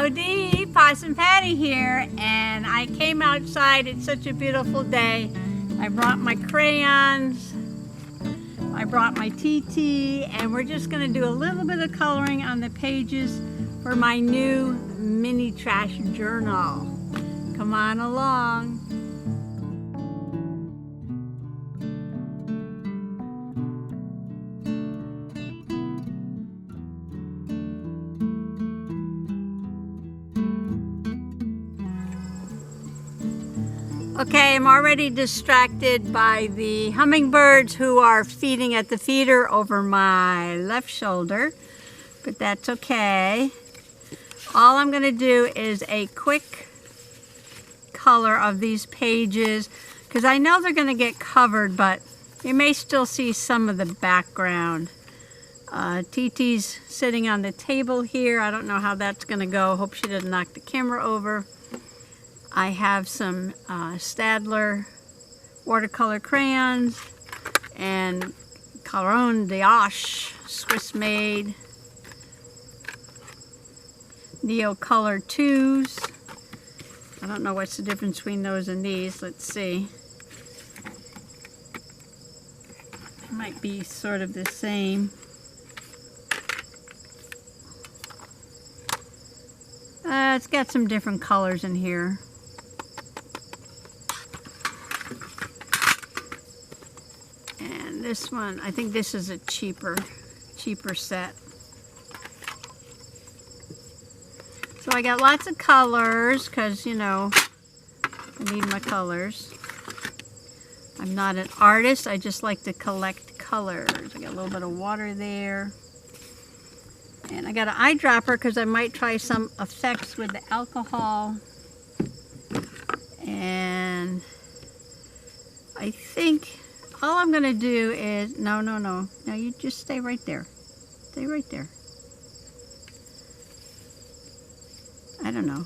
Howdy, Possum Patty here, and I came outside. It's such a beautiful day. I brought my crayons, I brought my TT, and we're just going to do a little bit of coloring on the pages for my new mini trash journal. Come on along. Okay, I'm already distracted by the hummingbirds who are feeding at the feeder over my left shoulder, but that's okay. All I'm going to do is a quick color of these pages because I know they're going to get covered, but you may still see some of the background. TT's sitting on the table here. I don't know how that's going to go. Hope she didn't knock the camera over. I have some Stadler watercolor crayons and Crayon Swiss made Neocolour 2s. I don't know what's the difference between those and these. Let's see. Might be sort of the same. It's got some different colors in here. This one, I think this is a cheaper set. So I got lots of colors because, you know, I need my colors. I'm not an artist, I just like to collect colors. I got a little bit of water there. And I got an eyedropper because I might try some effects with the alcohol. And I think all I'm going to do is, no, you just stay right there. Stay right there. I don't know.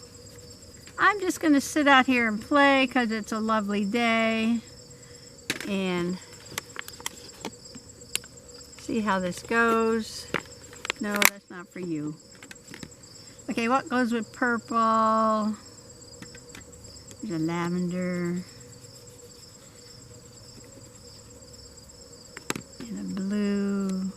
I'm just going to sit out here and play because it's a lovely day. And see how this goes. No, that's not for you. Okay, what goes with purple? There's a lavender. And a blue.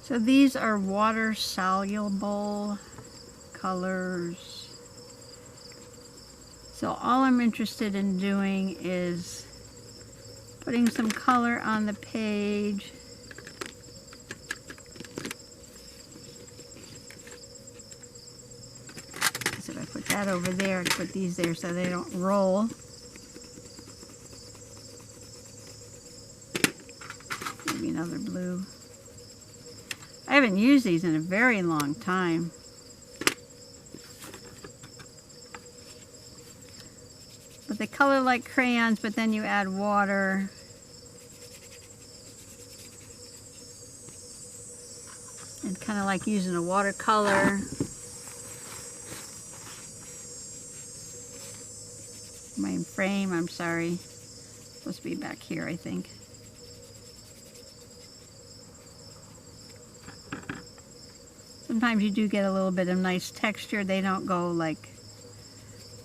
So these are water soluble colors. So all I'm interested in doing is putting some color on the page. So if I put that over there, I put these there so they don't roll. Maybe another blue. I haven't used these in a very long time. But they color like crayons, but then you add water. And kind of like using a watercolor. My frame, I'm sorry. Supposed to be back here, I think. Sometimes you do get a little bit of nice texture. They don't go like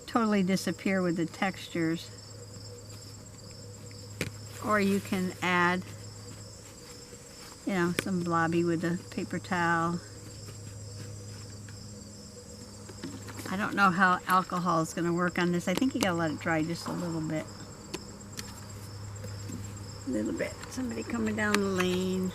totally disappear with the textures. Or you can add, you know, some blobby with a paper towel. I don't know how alcohol is going to work on this. I think you got to let it dry just a little bit. A little bit. Somebody coming down the lane.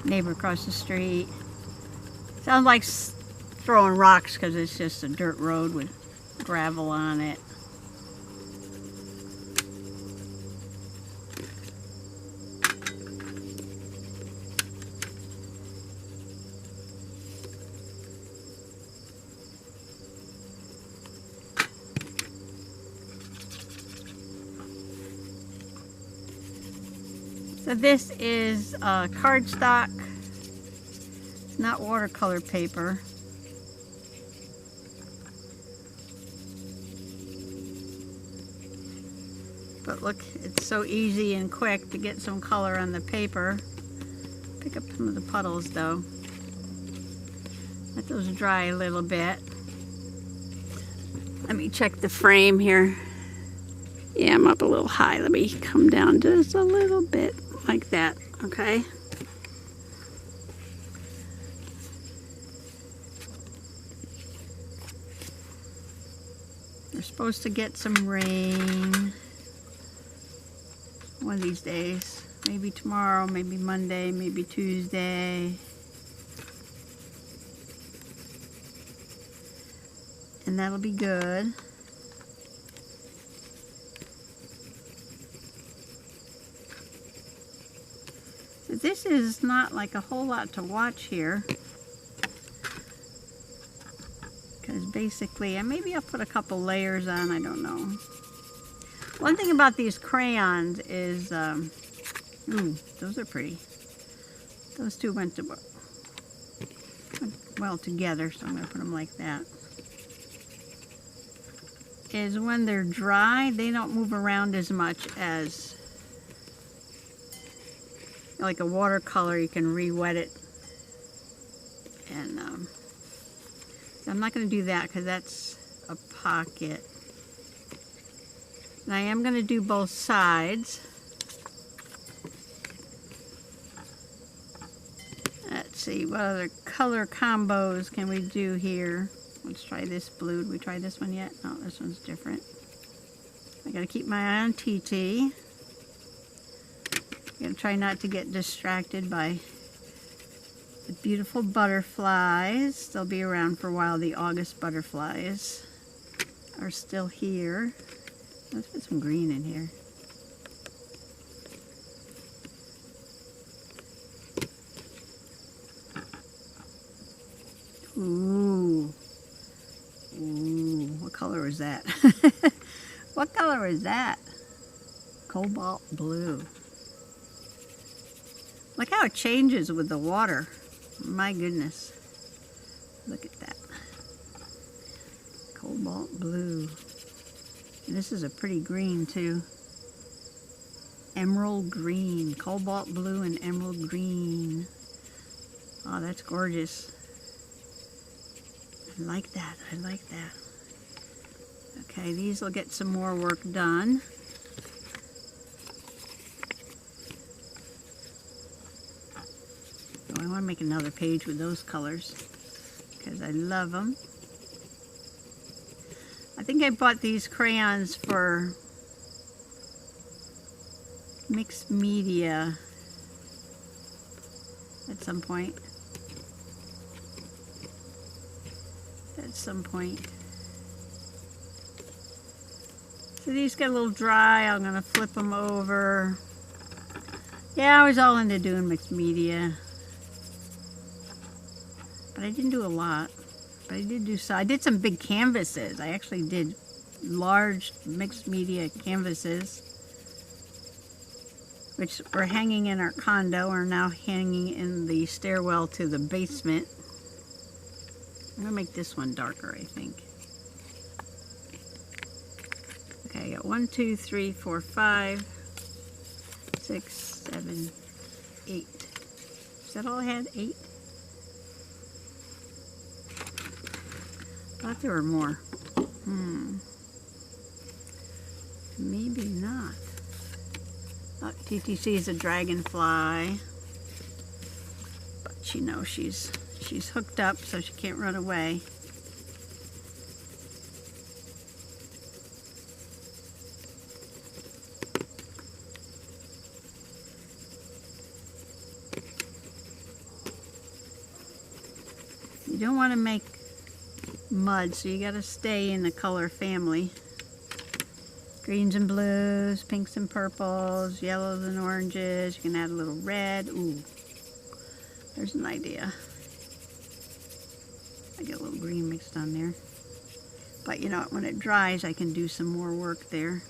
Neighbor across the street. Sounds like throwing rocks because it's just a dirt road with gravel on it. So this is cardstock. It's not watercolor paper. But look, it's so easy and quick to get some color on the paper. Pick up some of the puddles though. Let those dry a little bit. Let me check the frame here. Yeah, I'm up a little high. Let me come down just a little bit like that, okay? We're supposed to get some rain one of these days. Maybe tomorrow, maybe Monday, maybe Tuesday. And that'll be good. So this is not like a whole lot to watch here. Because basically, and maybe I'll put a couple layers on, I don't know. One thing about these crayons is, ooh, those are pretty. Those two went well together, so I'm going to put them like that. Is when they're dry, they don't move around as much as like a watercolor. You can re-wet it. And I'm not going to do that because that's a pocket. And I am going to do both sides. Let's see, what other color combos can we do here? Let's try this blue. Did we try this one yet? No, this one's different. I gotta keep my eye on TT. Gotta try not to get distracted by the beautiful butterflies. They'll be around for a while. The August butterflies are still here. Let's put some green in here. Ooh. Ooh, what color is that? What color is that? Cobalt blue. Look how it changes with the water. My goodness. Look at that. Cobalt blue. And this is a pretty green too. Emerald green. Cobalt blue and emerald green. Oh, that's gorgeous. I like that. I like that. Okay, these will get some more work done. Oh, I want to make another page with those colors because I love them. I think I bought these crayons for mixed media at some point. So these get a little dry. I'm going to flip them over. Yeah, I was all into doing mixed media. But I didn't do a lot. But I did do so. I did some big canvases. I actually did large mixed media canvases, which were hanging in our condo, are now hanging in the stairwell to the basement. I'm going to make this one darker, I think. Okay, I got 1, 2, 3, 4, 5, 6, 7, 8. Is that all I had? 8? I thought there were more. Maybe not. Oh, TTC is a dragonfly. But you know she's hooked up, so she can't run away. You don't want to make mud, so you got to stay in the color family. Greens and blues, pinks and purples, yellows and oranges. You can add a little red. Ooh, there's an idea. I get a little green mixed on there. But you know, when it dries, I can do some more work there.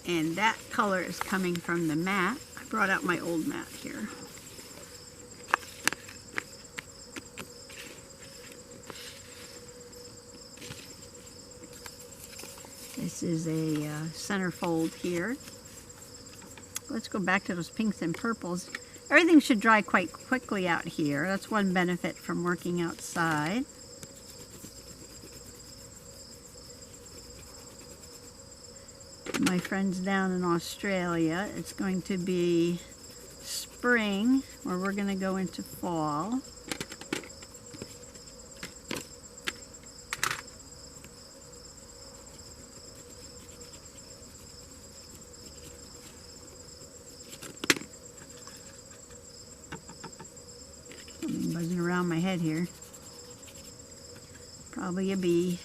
And that color is coming from the mat. I brought out my old mat here. This This is a centerfold here. Let's go back to those pinks and purples. Everything should dry quite quickly out here. That's one benefit from working outside. My friends down in Australia, it's going to be spring, where we're going to go into fall. Something buzzing around my head here. Probably a bee.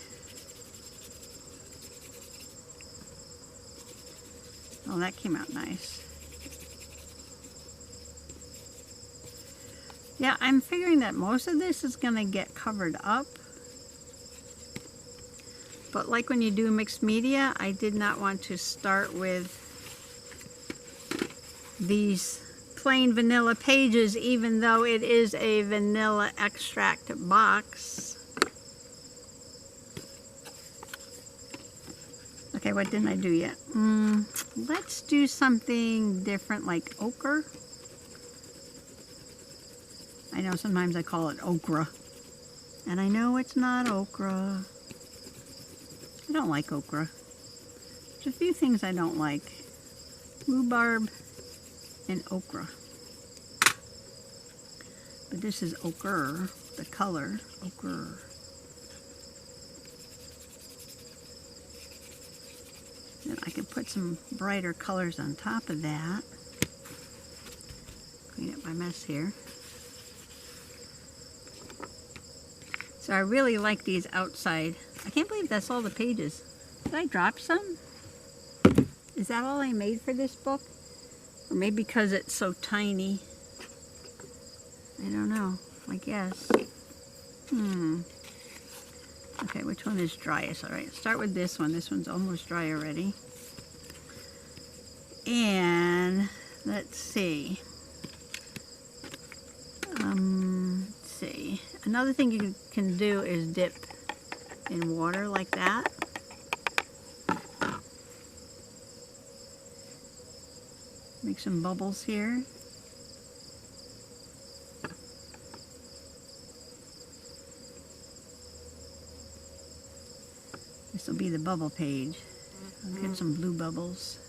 Oh, that came out nice. Yeah, I'm figuring that most of this is going to get covered up. But like when you do mixed media, I did not want to start with these plain vanilla pages, even though it is a vanilla extract box. Okay, what didn't I do yet? Let's do something different, like ochre. I know sometimes I call it okra, and I know it's not okra. I don't like okra. There's a few things I don't like. Rhubarb and okra. But this is ochre, the color, ochre. And I could put some brighter colors on top of that. Clean up my mess here. So I really like these outside. I can't believe that's all the pages. Did I drop some? Is that all I made for this book? Or maybe because it's so tiny. I don't know. I guess. Okay, which one is driest? All right, start with this one. This one's almost dry already. And let's see. Let's see. Another thing you can do is dip in water like that. Make some bubbles here. This will be the bubble page. I'll get some blue bubbles.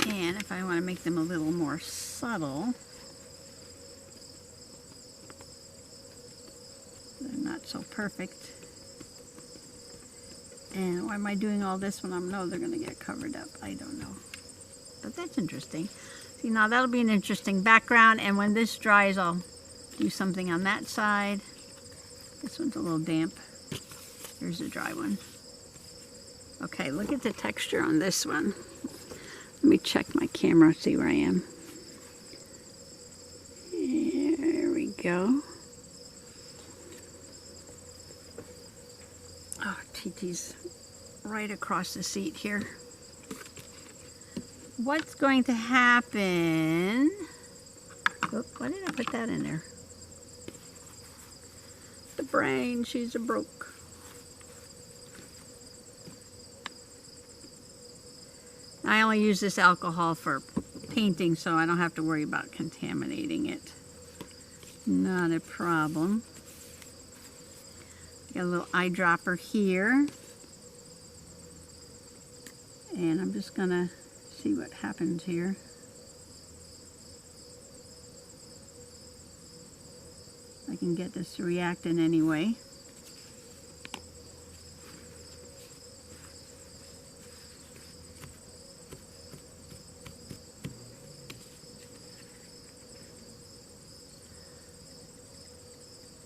And if I want to make them a little more subtle, they're not so perfect. And why am I doing all this when I know they're going to get covered up? I don't know. But that's interesting. See, now that'll be an interesting background, and when this dries, I'll do something on that side. This one's a little damp. Here's a dry one. Okay, look at the texture on this one. Let me check my camera, see where I am. There we go. Oh, TT's right across the seat here. What's going to happen? Oh, why did I put that in there? The brain, she's a broke. I only use this alcohol for painting, so I don't have to worry about contaminating it. Not a problem. Got a little eyedropper here. And I'm just gonna see what happens here. I can get this to react in any way.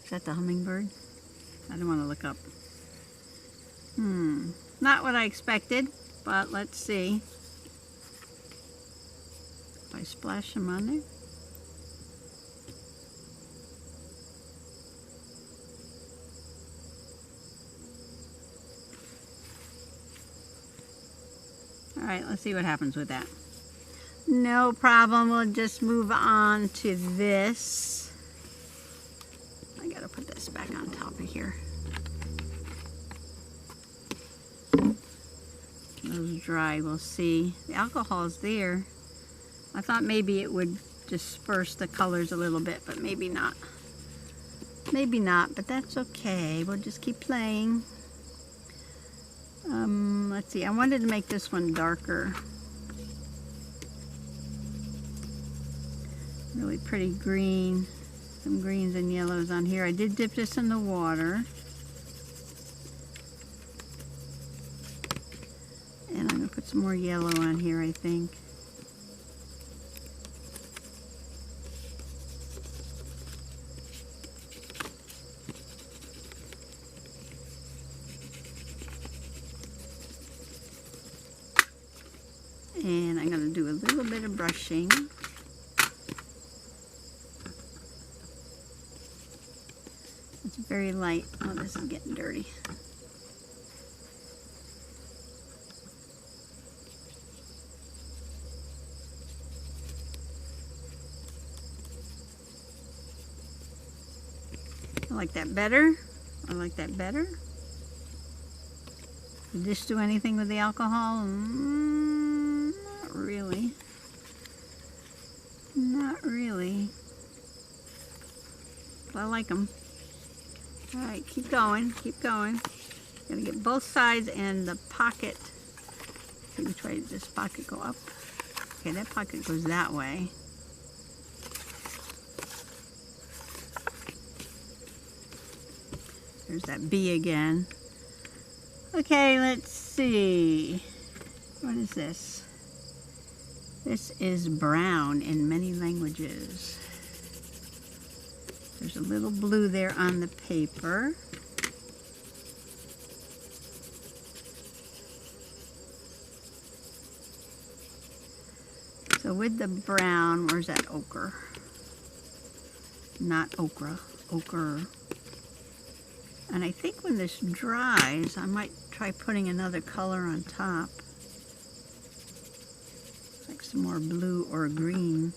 Is that the hummingbird? I don't want to look up. Not what I expected, but let's see. If I splash some on there. All right, let's see what happens with that. No problem, we'll just move on to this. I gotta put this back on top of here. Those dry, we'll see. The alcohol's there. I thought maybe it would disperse the colors a little bit, but maybe not. Maybe not, but that's okay. We'll just keep playing. Let's see, I wanted to make this one darker. Really pretty green. Some greens and yellows on here. I did dip this in the water. And I'm going to put some more yellow on here, I think. And I'm going to do a little bit of brushing. It's very light. Oh, this is getting dirty. I like that better. I like that better. Did this do anything with the alcohol? Not really. Not really. But I like them. All right, keep going, keep going. Gotta get both sides and the pocket. See which way does this pocket go up? Okay, that pocket goes that way. There's that B again. Okay, let's see. What is this? This is brown in many languages. There's a little blue there on the paper. So with the brown, where's that ochre? Not okra, ochre. And I think when this dries, I might try putting another color on top. Like some more blue or green.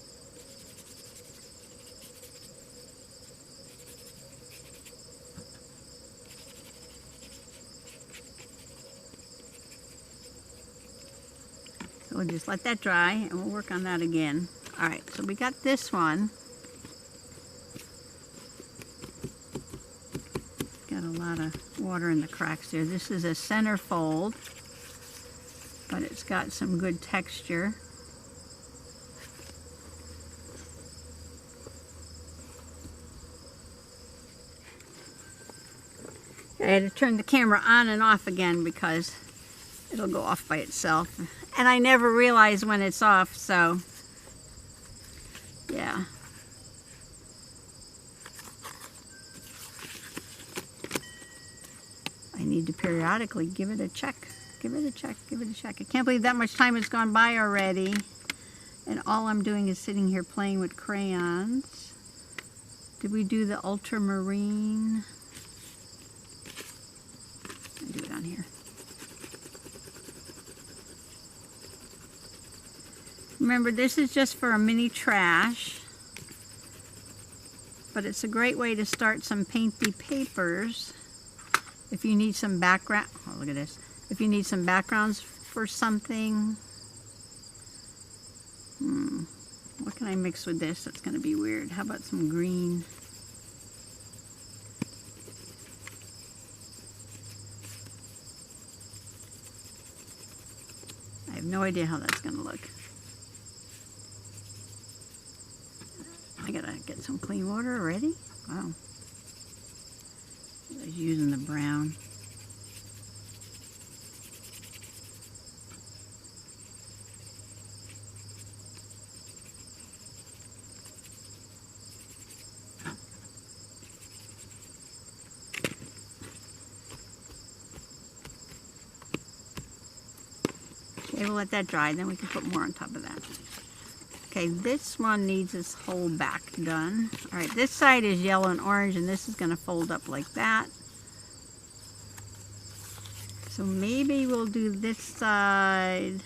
So we'll just let that dry and we'll work on that again. All right, so we got this one. Got a lot of water in the cracks there. This is a center fold, but it's got some good texture. I had to turn the camera on and off again because it'll go off by itself. And I never realize when it's off, so yeah. I need to periodically give it a check. Give it a check, give it a check. I can't believe that much time has gone by already. And all I'm doing is sitting here playing with crayons. Did we do the ultramarine? I'll do it on here. Remember, this is just for a mini trash, but it's a great way to start some painty papers. If you need some background, oh look at this. If you need some backgrounds for something, what can I mix with this? That's going to be weird. How about some green? I have no idea how that's going to look. I gotta get some clean water already. Wow. I was using the brown. Okay, we'll let that dry, then we can put more on top of that. Okay, this one needs this whole back done. All right, this side is yellow and orange, and this is going to fold up like that. So maybe we'll do this side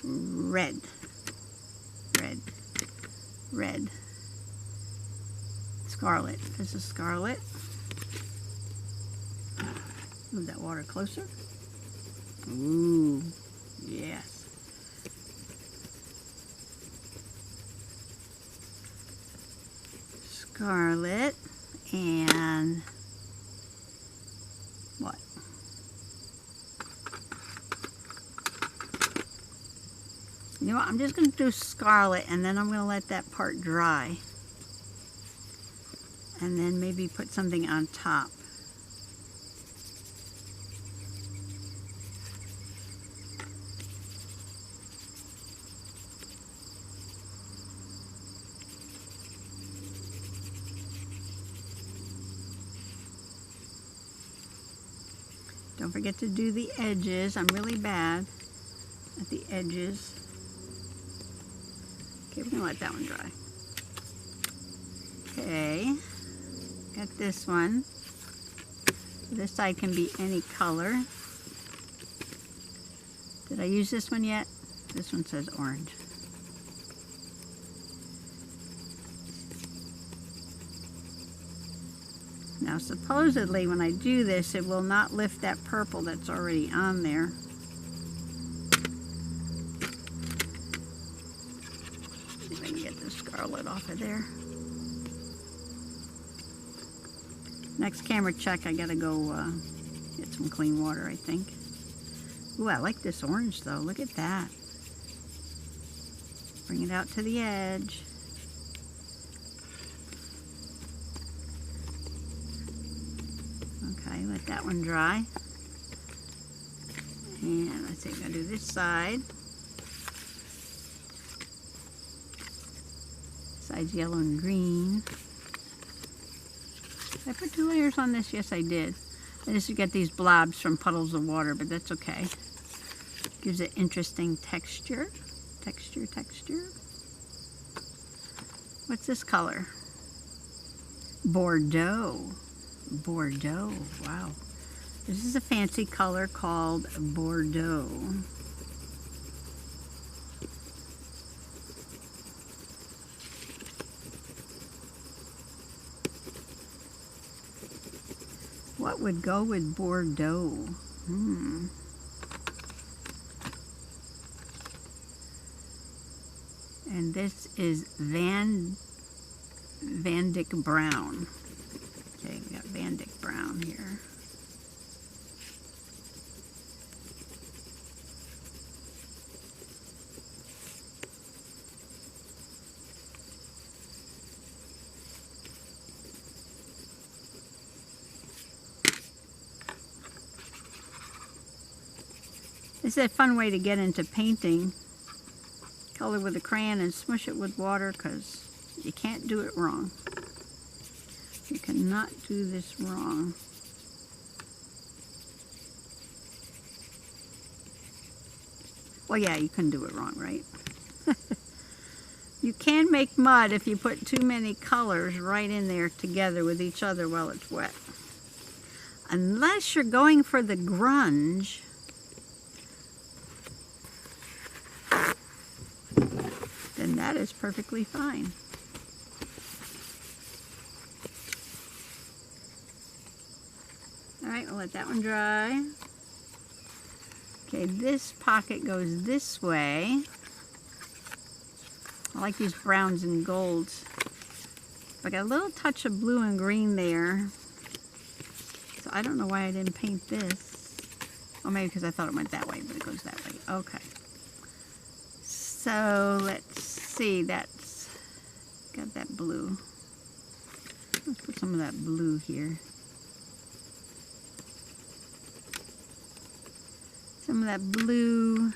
red, red, red. Scarlet. This is scarlet. Move that water closer. Ooh, yes. Scarlet and what? You know what? I'm just going to do scarlet and then I'm going to let that part dry. And then maybe put something on top. Don't forget to do the edges. I'm really bad at the edges. Okay, we're gonna let that one dry. Okay, got this one. This side can be any color. Did I use this one yet? This one says orange. Now supposedly when I do this, it will not lift that purple that's already on there. See if I can get the scarlet off of there. Next camera check, I gotta go get some clean water, I think. Ooh, I like this orange though, look at that. Bring it out to the edge. Okay, let that one dry. And I think I'll do this side. Side's yellow and green. Did I put 2 layers on this? Yes, I did. I just get these blobs from puddles of water, but that's okay. Gives it interesting texture. Texture. What's this color? Bordeaux. Bordeaux, wow. This is a fancy color called Bordeaux. What would go with Bordeaux? And this is Van Dyck Brown. Okay, we got Van Dyck Brown here. This is a fun way to get into painting. Color with a crayon and smush it with water because you can't do it wrong. You cannot do this wrong. Well, yeah, you can do it wrong, right? You can make mud if you put too many colors right in there together with each other while it's wet. Unless you're going for the grunge, then that is perfectly fine. Alright, we'll let that one dry. Okay, this pocket goes this way. I like these browns and golds. I got a little touch of blue and green there. So I don't know why I didn't paint this. Oh, maybe because I thought it went that way, but it goes that way. Okay. So let's see, that's got that blue. Let's put some of that blue here. Some of that blue.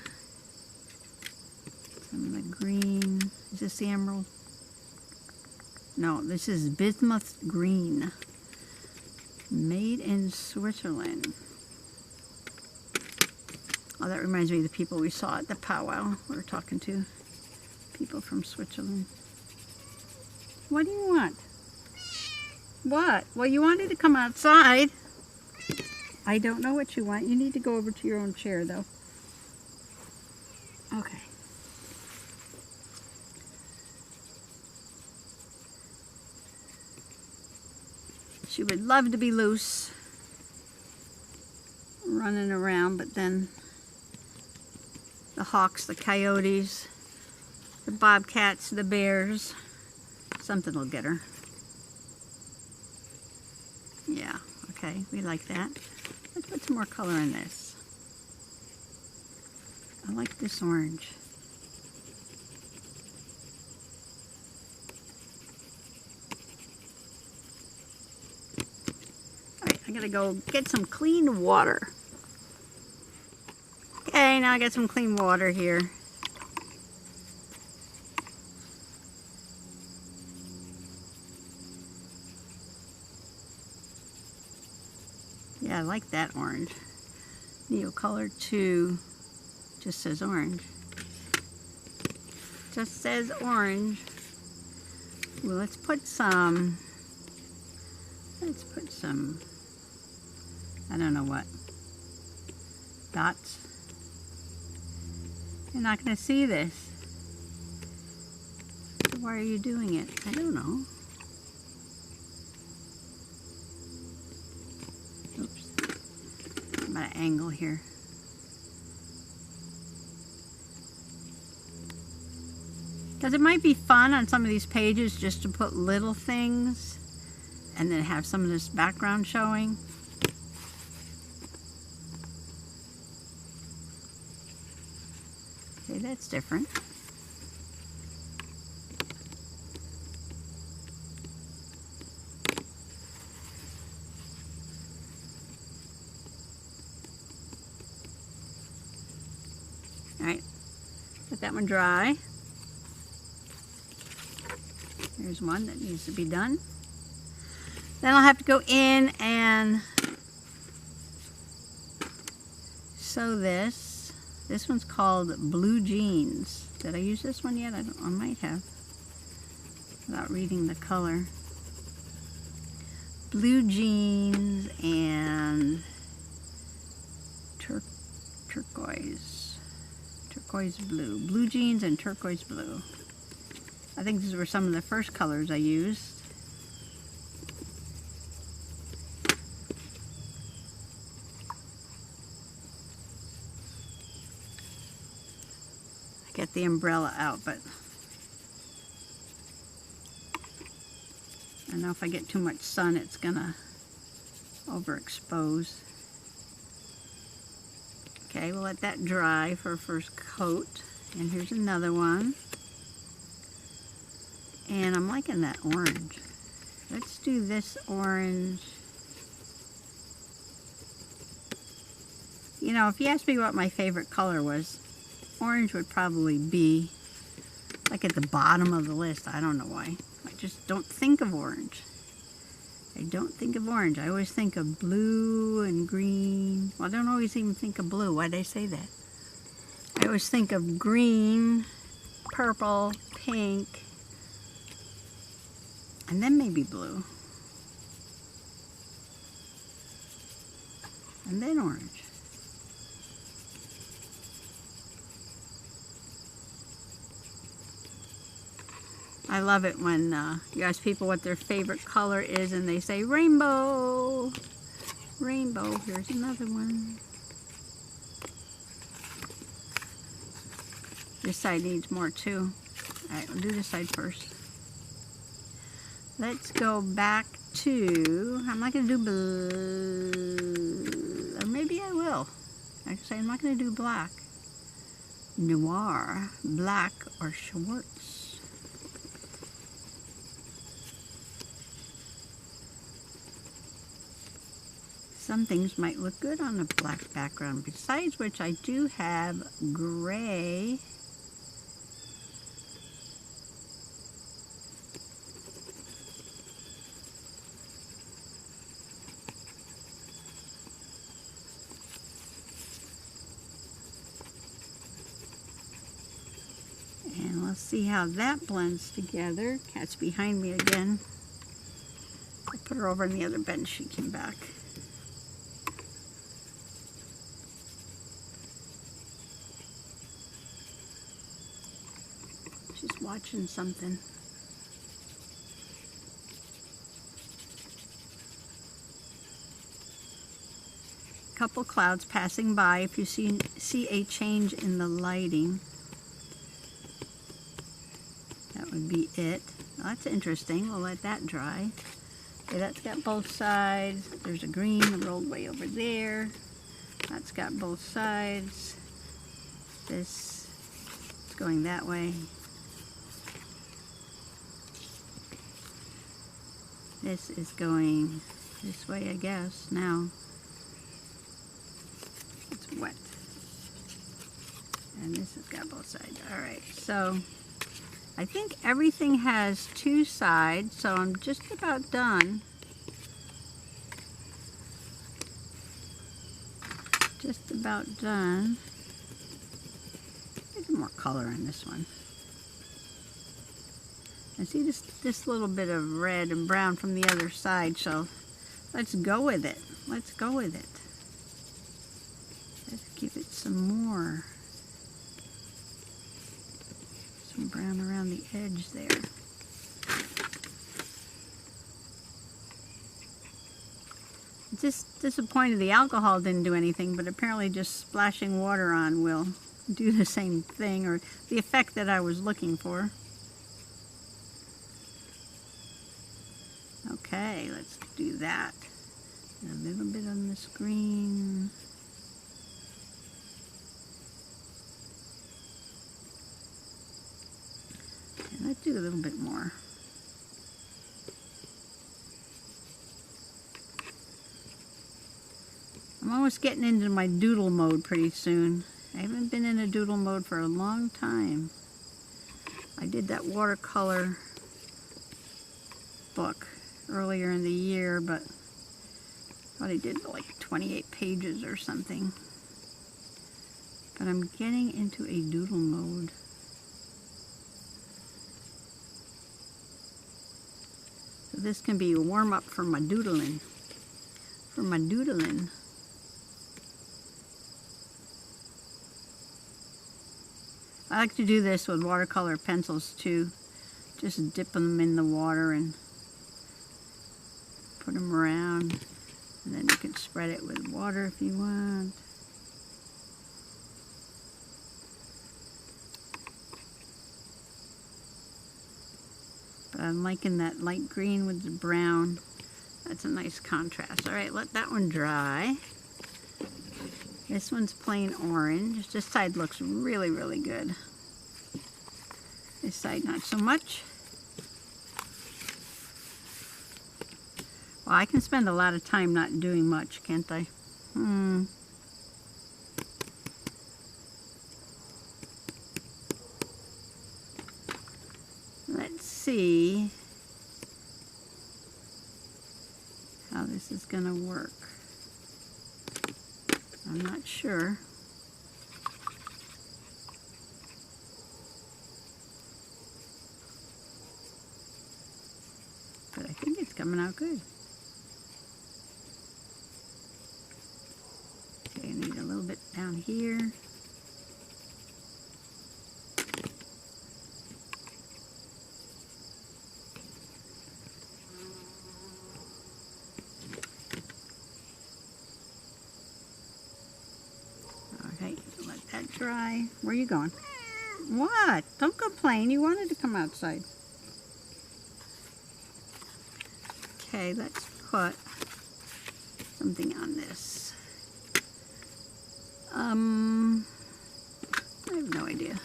Some of the green. Is this the emerald? No, this is bismuth green. Made in Switzerland. Oh, that reminds me of the people we saw at the powwow. We were talking to people from Switzerland. What do you want? What? Well, you wanted to come outside. I don't know what you want. You need to go over to your own chair, though. Okay. She would love to be loose, running around, but then the hawks, the coyotes, the bobcats, the bears, something will get her. Yeah, okay, we like that. Let's put some more color in this. I like this orange. Alright, I gotta go get some clean water. Okay, now I got some clean water here. Yeah, I like that orange. Neocolour 2 just says orange. Just says orange. Well, let's put some, I don't know what, dots. You're not going to see this. So why are you doing it? I don't know. Oops. I'm at an angle here. Because it might be fun on some of these pages just to put little things and then have some of this background showing. Okay, that's different. All right, let that one dry. Here's one that needs to be done. Then I'll have to go in and sew this. This one's called Blue Jeans. Did I use this one yet? I might have, without reading the color. Blue Jeans and turquoise blue. Blue Jeans and turquoise blue. I think these were some of the first colors I used. I got the umbrella out, but I know if I get too much sun, it's gonna overexpose. Okay, we'll let that dry for a first coat. And here's another one. And I'm liking that orange. Let's do this orange. You know, if you asked me what my favorite color was, orange would probably be like at the bottom of the list. I don't know why. I just don't think of orange. I don't think of orange. I always think of blue and green. Well, I don't always even think of blue. Why'd I say that? I always think of green, purple, pink, and then maybe blue. And then orange. I love it when you ask people what their favorite color is and they say rainbow. Rainbow. Here's another one. This side needs more too. Alright, we'll do this side first. Let's go back to, I'm not going to do blue, or maybe I will. Actually, I'm not going to do black. Noir, black, or Schwartz. Some things might look good on a black background, besides which I do have gray. And let's see how that blends together. Cat's behind me again. I'll put her over on the other bench. She came back. She's watching something. couple clouds passing by if you see a change in the lighting. That would be it. Well, that's interesting. We'll let that dry. Okay, that's got both sides. There's a green rolled way over there. That's got both sides. This is going that way. This is going this way, I guess, now. It's wet. And this has got both sides. Alright, so I think everything has two sides, so I'm just about done. Just about done. Get more color in this one. I see this little bit of red and brown from the other side, so let's go with it. Let's go with it. Let's give it some more. Some brown around the edge there. Just disappointed the alcohol didn't do anything, but apparently just splashing water on will do the same thing, or the effect that I was looking for. Okay, let's do that. A little bit on the screen. Okay, let's do a little bit more. I'm almost getting into my doodle mode pretty soon. I haven't been in a doodle mode for a long time. I did that watercolor book earlier in the year, but I thought I did like 28 pages or something. But I'm getting into a doodle mode. So this can be a warm-up for my doodling. I like to do this with watercolor pencils too. Just dip them in the water and put them around, and then you can spread it with water if you want. But I'm liking that light green with the brown. That's a nice contrast. Alright, let that one dry. This one's plain orange. This side looks really, really good. This side not so much. Well, I can spend a lot of time not doing much, can't I? Let's see how this is going to work. I'm not sure. But I think it's coming out good. Okay, I need a little bit down here. Okay, let that dry. Where are you going? What? Don't complain. You wanted to come outside. Okay, let's put something on this. I have no idea.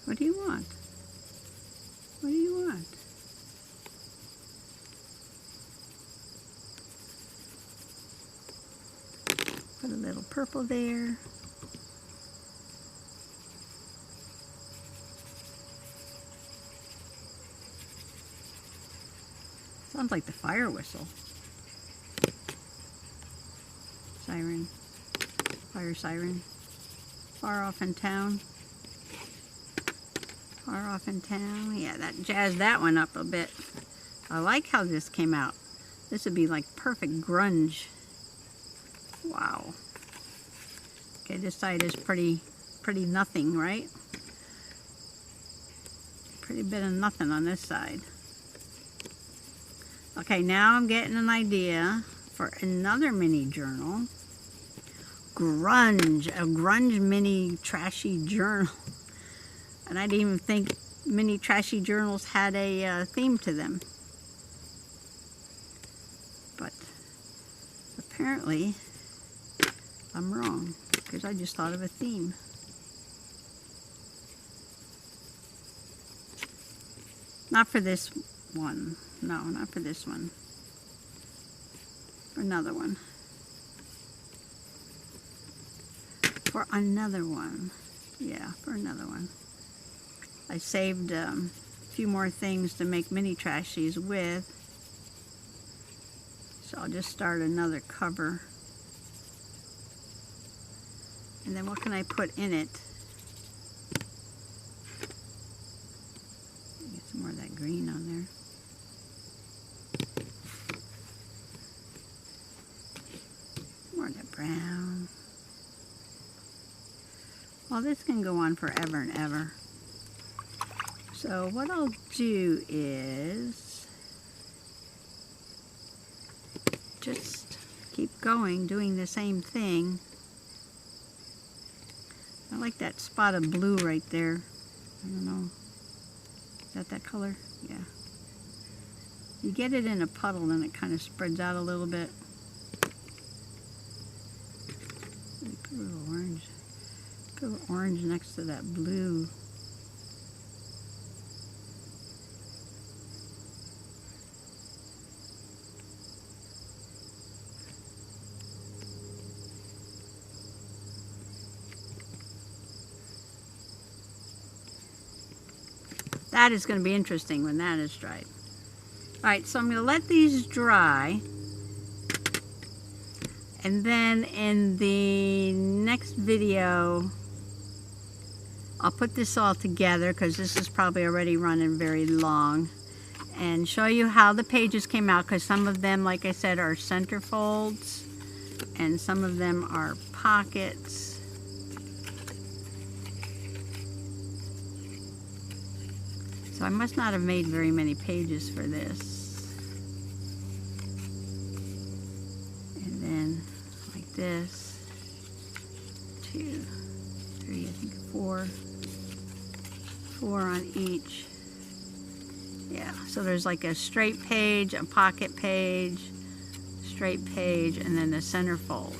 What do you want? What do you want? Put a little purple there. Sounds like the fire whistle. Siren. Fire siren. Far off in town. Far off in town. Yeah, that jazzed that one up a bit. I like how this came out. This would be like perfect grunge. Wow. Okay, this side is pretty nothing, right? Pretty bit of nothing on this side. Okay, now I'm getting an idea. for another mini journal. Grunge, a grunge mini trashy journal. And I didn't even think mini trashy journals had a theme to them. But apparently I'm wrong, because I just thought of a theme. Not for this one. No, not for this one. For another one. For another one. Yeah, for another one. I saved a few more things to make mini trashies with. So I'll just start another cover. And then what can I put in it? Get some more of that green on there. More of that brown. Well, this can go on forever and ever. So what I'll do is just keep going, doing the same thing. I like that spot of blue right there. I don't know. Is that color? Yeah. You get it in a puddle and it kind of spreads out a little bit. Put a little orange. Put a little orange next to that blue. That is going to be interesting when that is dried. Alright, so I'm going to let these dry. And then in the next video, I'll put this all together because this is probably already running very long. And show you how the pages came out, because some of them, like I said, are center folds. And some of them are pockets. So I must not have made very many pages for this. And then like this, 2, 3, I think 4 on each. Yeah, so there's like a straight page, a pocket page, straight page, and then the center fold.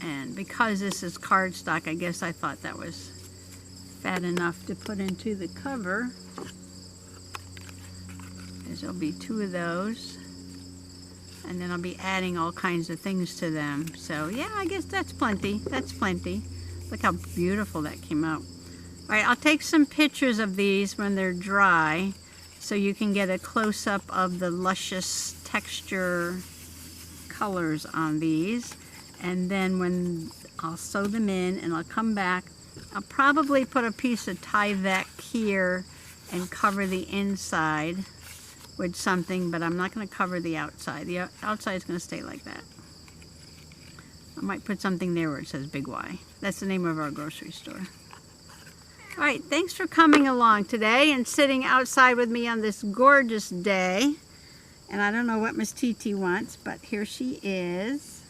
And because this is cardstock, I guess I thought that was fat enough to put into the cover. There'll be 2 of those, and then I'll be adding all kinds of things to them. So yeah, I guess that's plenty. That's plenty. Look how beautiful that came out. All right, I'll take some pictures of these when they're dry so you can get a close-up of the luscious texture colors on these. And then when I'll sew them in and I'll come back, I'll probably put a piece of Tyvek here and cover the inside with something, but I'm not going to cover the outside. The outside is going to stay like that. I might put something there where it says Big Y. That's the name of our grocery store. Alright, thanks for coming along today and sitting outside with me on this gorgeous day. And I don't know what Miss TT wants, but here she is.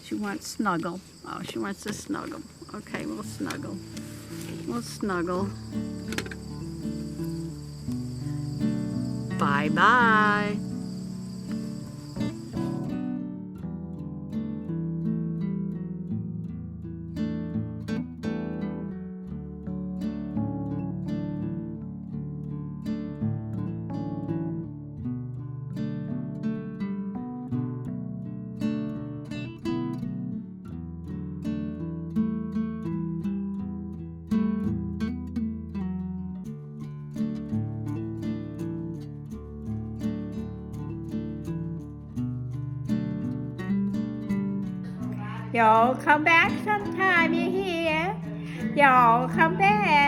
She wants snuggle. Oh, she wants to snuggle. Okay, we'll snuggle. We'll snuggle. Bye-bye. Y'all come back sometime, you hear? Y'all come back.